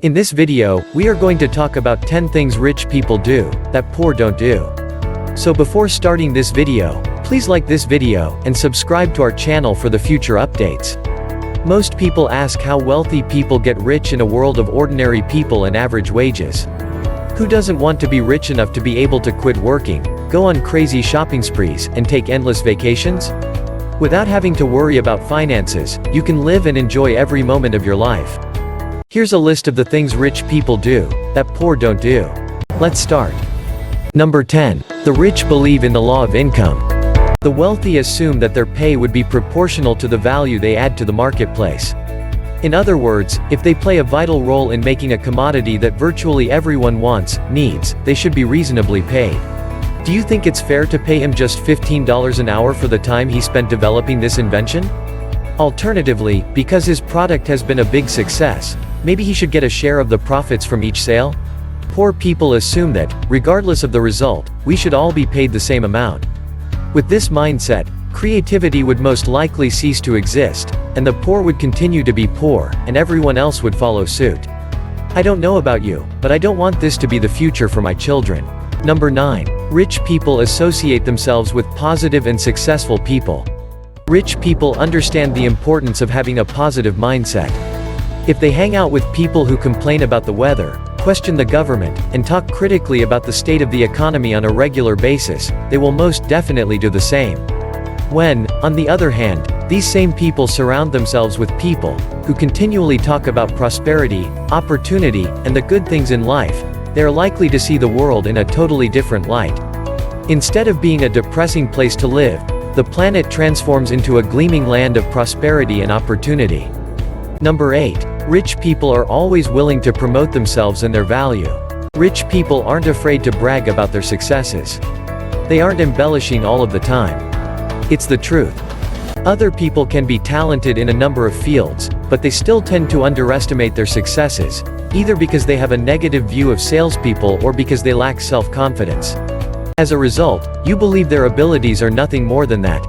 In this video, we are going to talk about 10 things rich people do, that poor don't do. So before starting this video, please like this video, and subscribe to our channel for the future updates. Most people ask how wealthy people get rich in a world of ordinary people and average wages. Who doesn't want to be rich enough to be able to quit working, go on crazy shopping sprees, and take endless vacations? Without having to worry about finances, you can live and enjoy every moment of your life. Here's a list of the things rich people do, that poor don't do. Let's start. Number 10. The rich believe in the law of income. The wealthy assume that their pay would be proportional to the value they add to the marketplace. In other words, if they play a vital role in making a commodity that virtually everyone wants, needs, they should be reasonably paid. Do you think it's fair to pay him just $15 an hour for the time he spent developing this invention? Alternatively, because his product has been a big success, maybe he should get a share of the profits from each sale? Poor people assume that, regardless of the result, we should all be paid the same amount. With this mindset, creativity would most likely cease to exist, and the poor would continue to be poor, and everyone else would follow suit. I don't know about you, but I don't want this to be the future for my children. Number 9. Rich people associate themselves with positive and successful people. Rich people understand the importance of having a positive mindset. If they hang out with people who complain about the weather, question the government, and talk critically about the state of the economy on a regular basis, they will most definitely do the same. When, on the other hand, these same people surround themselves with people who continually talk about prosperity, opportunity, and the good things in life, they are likely to see the world in a totally different light. Instead of being a depressing place to live, the planet transforms into a gleaming land of prosperity and opportunity. Number 8. Rich people are always willing to promote themselves and their value. Rich people aren't afraid to brag about their successes. They aren't embellishing all of the time. It's the truth. Other people can be talented in a number of fields, but they still tend to underestimate their successes, either because they have a negative view of salespeople or because they lack self-confidence. As a result, you believe their abilities are nothing more than that.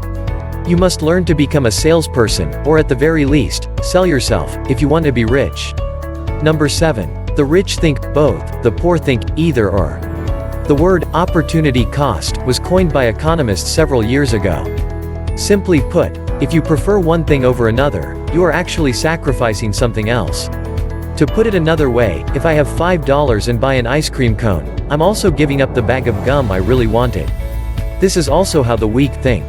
You must learn to become a salesperson, or at the very least, sell yourself, if you want to be rich. Number 7. The rich think both, the poor think either or. The word opportunity cost was coined by economists several years ago. Simply put, if you prefer one thing over another, you are actually sacrificing something else. To put it another way, if I have $5 and buy an ice cream cone, I'm also giving up the bag of gum I really wanted. This is also how the weak think.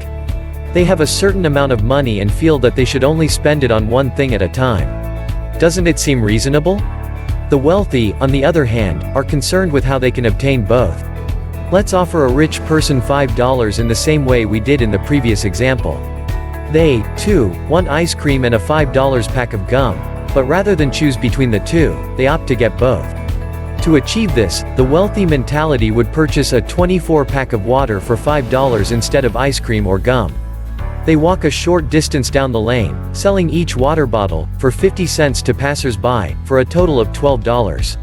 They have a certain amount of money and feel that they should only spend it on one thing at a time. Doesn't it seem reasonable? The wealthy, on the other hand, are concerned with how they can obtain both. Let's offer a rich person $5 in the same way we did in the previous example. They, too, want ice cream and a $5 pack of gum, but rather than choose between the two, they opt to get both. To achieve this, the wealthy mentality would purchase a 24-pack of water for $5 instead of ice cream or gum. They walk a short distance down the lane, selling each water bottle, for 50 cents to passers-by, for a total of $12.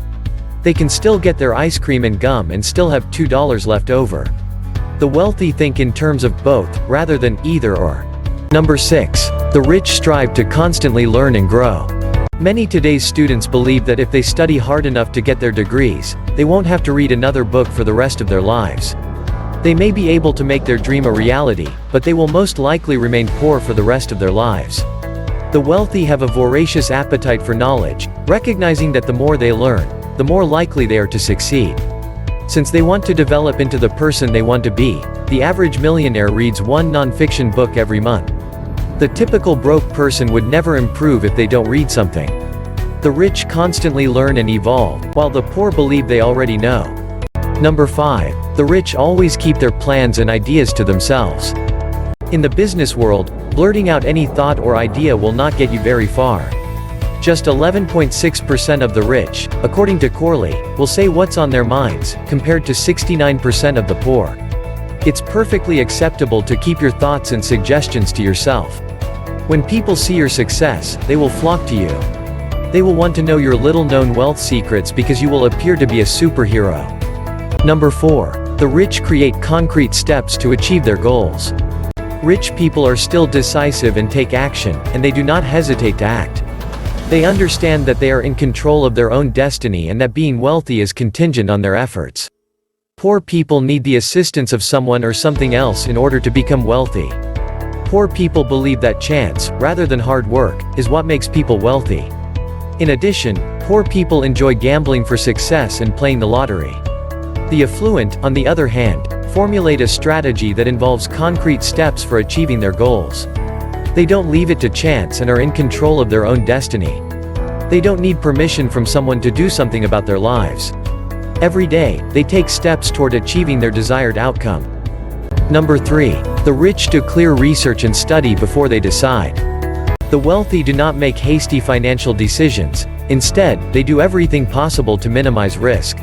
They can still get their ice cream and gum and still have $2 left over. The wealthy think in terms of both, rather than either or. Number 6. The rich strive to constantly learn and grow. Many today's students believe that if they study hard enough to get their degrees, they won't have to read another book for the rest of their lives. They may be able to make their dream a reality, but they will most likely remain poor for the rest of their lives. The wealthy have a voracious appetite for knowledge, recognizing that the more they learn, the more likely they are to succeed. Since they want to develop into the person they want to be, the average millionaire reads one non-fiction book every month. The typical broke person would never improve if they don't read something. The rich constantly learn and evolve, while the poor believe they already know. Number 5. The rich always keep their plans and ideas to themselves. In the business world, blurting out any thought or idea will not get you very far. Just 11.6% of the rich, according to Corley, will say what's on their minds, compared to 69% of the poor. It's perfectly acceptable to keep your thoughts and suggestions to yourself. When people see your success, they will flock to you. They will want to know your little-known wealth secrets because you will appear to be a superhero. Number 4. The rich create concrete steps to achieve their goals. Rich people are still decisive and take action, and they do not hesitate to act. They understand that they are in control of their own destiny and that being wealthy is contingent on their efforts. Poor people need the assistance of someone or something else in order to become wealthy. Poor people believe that chance, rather than hard work, is what makes people wealthy. In addition, poor people enjoy gambling for success and playing the lottery. The affluent, on the other hand, formulate a strategy that involves concrete steps for achieving their goals. They don't leave it to chance and are in control of their own destiny. They don't need permission from someone to do something about their lives. Every day, they take steps toward achieving their desired outcome. Number 3. The rich do clear research and study before they decide. The wealthy do not make hasty financial decisions. Instead, they do everything possible to minimize risk.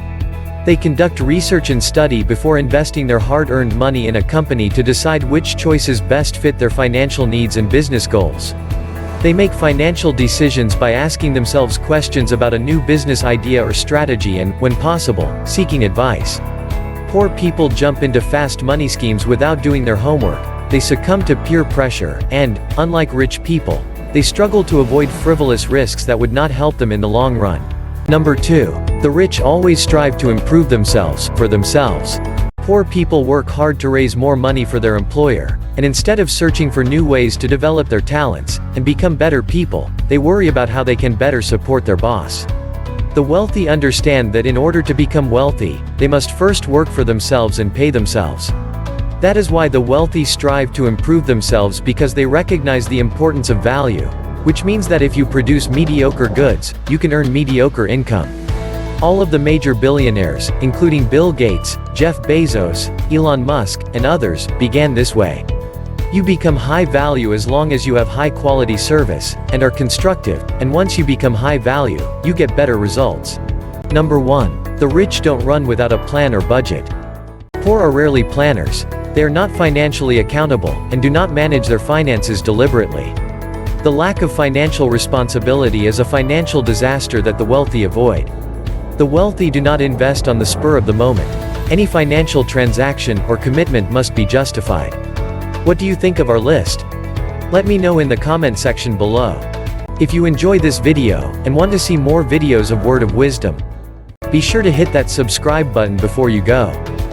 They conduct research and study before investing their hard-earned money in a company to decide which choices best fit their financial needs and business goals. They make financial decisions by asking themselves questions about a new business idea or strategy and, when possible, seeking advice. Poor people jump into fast money schemes without doing their homework. They succumb to peer pressure, and, unlike rich people, they struggle to avoid frivolous risks that would not help them in the long run. Number 2. The rich always strive to improve themselves, for themselves. Poor people work hard to raise more money for their employer, and instead of searching for new ways to develop their talents, and become better people, they worry about how they can better support their boss. The wealthy understand that in order to become wealthy, they must first work for themselves and pay themselves. That is why the wealthy strive to improve themselves, because they recognize the importance of value, which means that if you produce mediocre goods, you can earn mediocre income. All of the major billionaires, including Bill Gates, Jeff Bezos, Elon Musk, and others, began this way. You become high value as long as you have high quality service, and are constructive, and once you become high value, you get better results. Number 1. The rich don't run without a plan or budget. Poor are rarely planners. They are not financially accountable, and do not manage their finances deliberately. The lack of financial responsibility is a financial disaster that the wealthy avoid. The wealthy do not invest on the spur of the moment. Any financial transaction or commitment must be justified. What do you think of our list? Let me know in the comment section below. If you enjoy this video, and want to see more videos of Word of Wisdom, be sure to hit that subscribe button before you go.